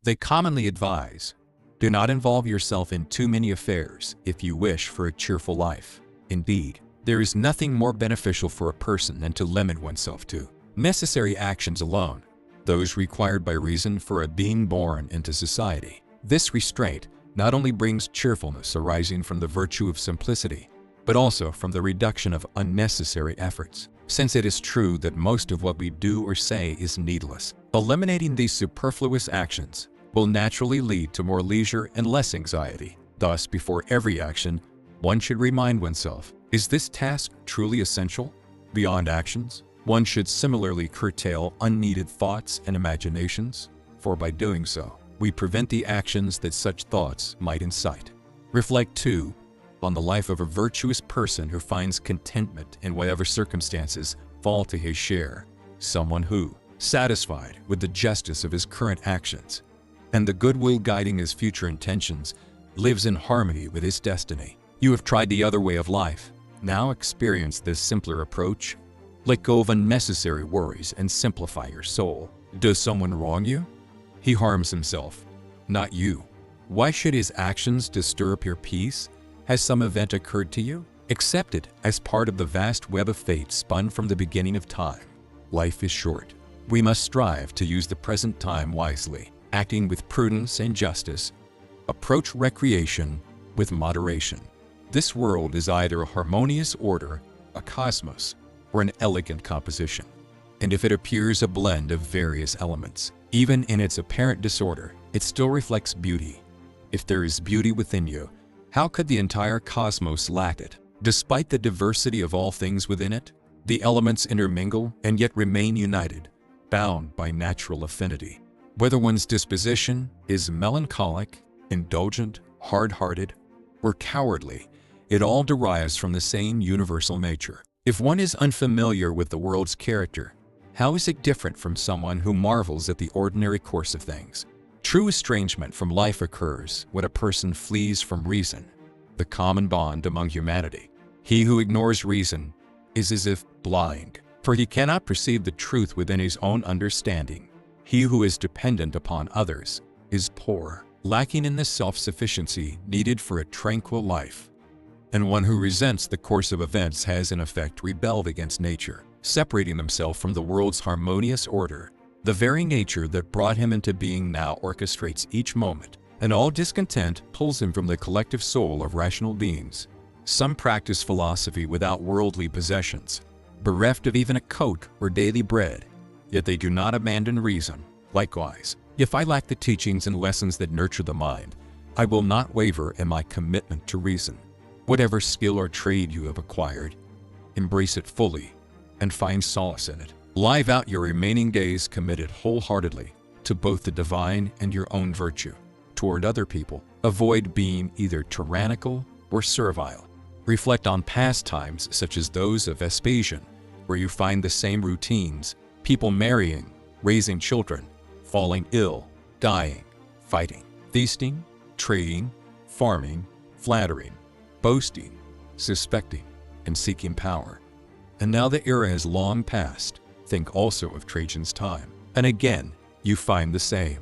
They commonly advise, do not involve yourself in too many affairs if you wish for a cheerful life. Indeed, there is nothing more beneficial for a person than to limit oneself to necessary actions alone, those required by reason for a being born into society. This restraint not only brings cheerfulness arising from the virtue of simplicity, but also from the reduction of unnecessary efforts, since it is true that most of what we do or say is needless. Eliminating these superfluous actions will naturally lead to more leisure and less anxiety. Thus, before every action, one should remind oneself, is this task truly essential? Beyond actions, one should similarly curtail unneeded thoughts and imaginations, for by doing so, we prevent the actions that such thoughts might incite. Reflect, too, on the life of a virtuous person who finds contentment in whatever circumstances fall to his share, someone who, satisfied with the justice of his current actions and the goodwill guiding his future intentions, lives in harmony with his destiny. You have tried the other way of life. Now experience this simpler approach. Let go of unnecessary worries and simplify your soul. Does someone wrong you? He harms himself, not you. Why should his actions disturb your peace? Has some event occurred to you? Accept it as part of the vast web of fate spun from the beginning of time. Life is short. We must strive to use the present time wisely, acting with prudence and justice. Approach recreation with moderation. This world is either a harmonious order, a cosmos, or an elegant composition. And if it appears a blend of various elements, even in its apparent disorder, it still reflects beauty. If there is beauty within you, how could the entire cosmos lack it? Despite the diversity of all things within it, the elements intermingle and yet remain united, bound by natural affinity. Whether one's disposition is melancholic, indulgent, hard-hearted, or cowardly, it all derives from the same universal nature. If one is unfamiliar with the world's character, how is it different from someone who marvels at the ordinary course of things? True estrangement from life occurs when a person flees from reason, the common bond among humanity. He who ignores reason is as if blind, for he cannot perceive the truth within his own understanding. He who is dependent upon others is poor, lacking in the self-sufficiency needed for a tranquil life. And one who resents the course of events has in effect rebelled against nature, separating himself from the world's harmonious order. The very nature that brought him into being now orchestrates each moment, and all discontent pulls him from the collective soul of rational beings. Some practice philosophy without worldly possessions, bereft of even a coat or daily bread, yet they do not abandon reason. Likewise, if I lack the teachings and lessons that nurture the mind, I will not waver in my commitment to reason. Whatever skill or trade you have acquired, embrace it fully and find solace in it. Live out your remaining days committed wholeheartedly to both the divine and your own virtue. Toward other people, avoid being either tyrannical or servile. Reflect on past times such as those of Vespasian, where you find the same routines: people marrying, raising children, falling ill, dying, fighting, feasting, trading, farming, flattering, boasting, suspecting, and seeking power. And now the era has long passed. Think also of Trajan's time, and again you find the same.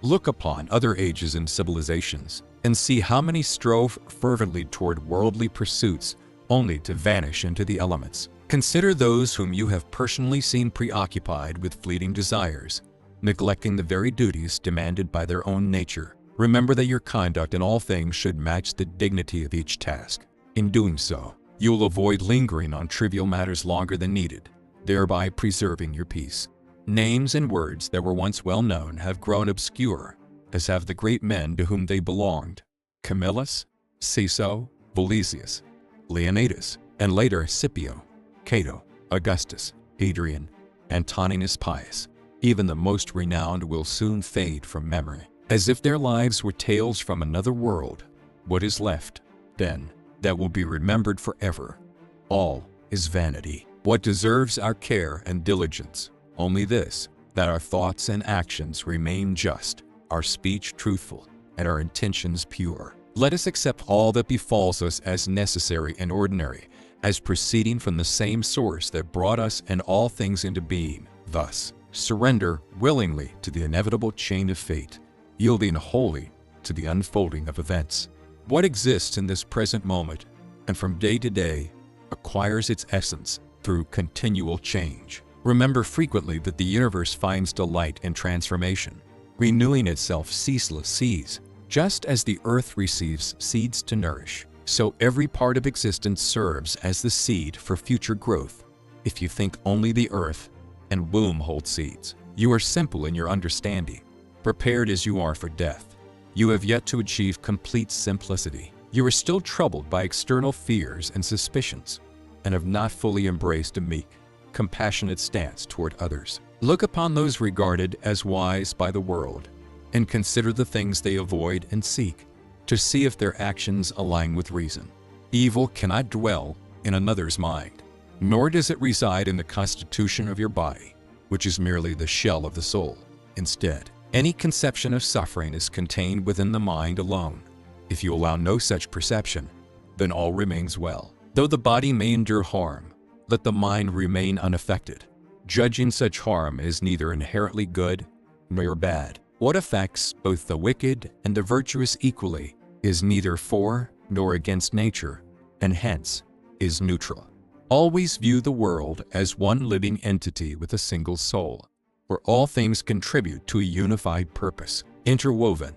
Look upon other ages and civilizations, and see how many strove fervently toward worldly pursuits, only to vanish into the elements. Consider those whom you have personally seen preoccupied with fleeting desires, neglecting the very duties demanded by their own nature. Remember that your conduct in all things should match the dignity of each task. In doing so, you will avoid lingering on trivial matters longer than needed, thereby preserving your peace. Names and words that were once well known have grown obscure, as have the great men to whom they belonged: Camillus, Caeso, Volesius, Leonidas, and later Scipio, Cato, Augustus, Hadrian, Antoninus Pius. Even the most renowned will soon fade from memory, as if their lives were tales from another world. What is left, then, that will be remembered forever? All is vanity. What deserves our care and diligence? Only this, that our thoughts and actions remain just, our speech truthful, and our intentions pure. Let us accept all that befalls us as necessary and ordinary, as proceeding from the same source that brought us and all things into being. Thus, surrender willingly to the inevitable chain of fate, yielding wholly to the unfolding of events. What exists in this present moment, and from day to day, acquires its essence through continual change. Remember frequently that the universe finds delight in transformation, renewing itself ceaseless. Just as the earth receives seeds to nourish, so every part of existence serves as the seed for future growth. If you think only the earth and womb hold seeds, you are simple in your understanding, prepared as you are for death. You have yet to achieve complete simplicity. You are still troubled by external fears and suspicions, and have not fully embraced a meek, compassionate stance toward others. Look upon those regarded as wise by the world, and consider the things they avoid and seek, to see if their actions align with reason. Evil cannot dwell in another's mind, nor does it reside in the constitution of your body, which is merely the shell of the soul. Instead, any conception of suffering is contained within the mind alone. If you allow no such perception, then all remains well. Though the body may endure harm, let the mind remain unaffected. Judging such harm as neither inherently good nor bad. What affects both the wicked and the virtuous equally is neither for nor against nature, and hence is neutral. Always view the world as one living entity with a single soul, where all things contribute to a unified purpose, interwoven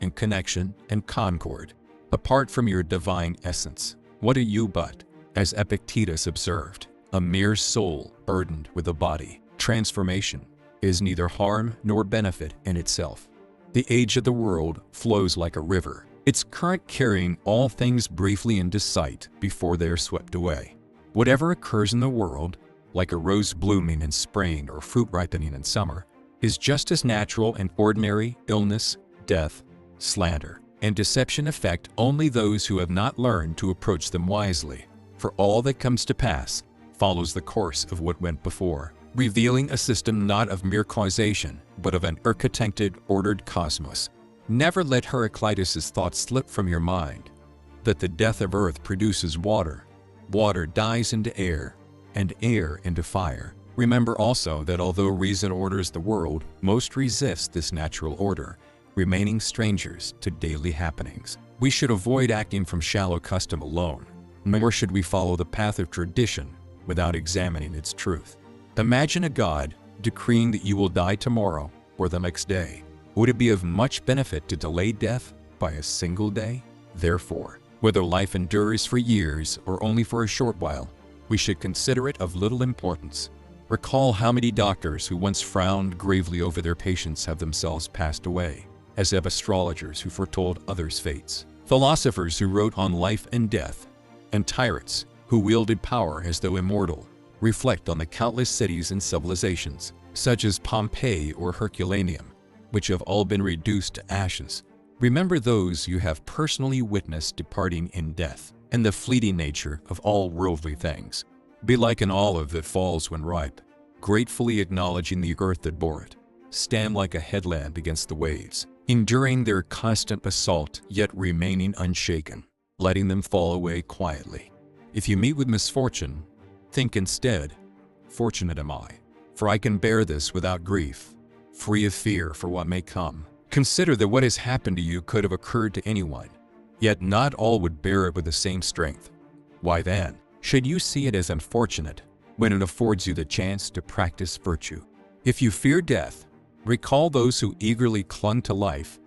in connection and concord. Apart from your divine essence, what are you but, as Epictetus observed, a mere soul burdened with a body? Transformation is neither harm nor benefit in itself. The age of the world flows like a river, its current carrying all things briefly into sight before they are swept away. Whatever occurs in the world, like a rose blooming in spring or fruit ripening in summer, is just as natural and ordinary. Illness, death, slander, and deception affect only those who have not learned to approach them wisely, for all that comes to pass follows the course of what went before, revealing a system not of mere causation, but of an architected, ordered cosmos. Never let Heraclitus's thought slip from your mind, that the death of earth produces water, water dies into air, and air into fire. Remember also that although reason orders the world, most resist this natural order, remaining strangers to daily happenings. We should avoid acting from shallow custom alone, nor should we follow the path of tradition without examining its truth. Imagine a God decreeing that you will die tomorrow or the next day. Would it be of much benefit to delay death by a single day? Therefore, whether life endures for years or only for a short while, we should consider it of little importance. Recall how many doctors who once frowned gravely over their patients have themselves passed away, as have astrologers who foretold others' fates, philosophers who wrote on life and death, and tyrants who wielded power as though immortal. Reflect on the countless cities and civilizations, such as Pompeii or Herculaneum, which have all been reduced to ashes. Remember those you have personally witnessed departing in death, and the fleeting nature of all worldly things. Be like an olive that falls when ripe, gratefully acknowledging the earth that bore it. Stand like a headland against the waves, enduring their constant assault yet remaining unshaken, letting them fall away quietly. If you meet with misfortune, think instead, "Fortunate am I, for I can bear this without grief, free of fear for what may come." Consider that what has happened to you could have occurred to anyone, yet not all would bear it with the same strength. Why then should you see it as unfortunate when it affords you the chance to practice virtue? If you fear death, recall those who eagerly clung to life.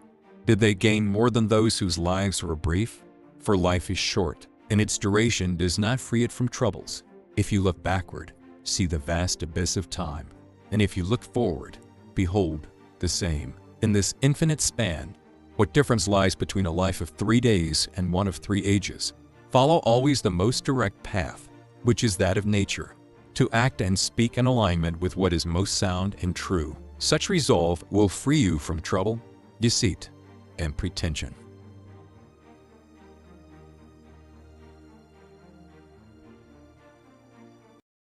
Did they gain more than those whose lives were brief? For life is short, and its duration does not free it from troubles. If you look backward, see the vast abyss of time, and if you look forward, behold the same. In this infinite span, what difference lies between a life of 3 days and one of 3 ages? Follow always the most direct path, which is that of nature, to act and speak in alignment with what is most sound and true. Such resolve will free you from trouble, deceit, and pretension.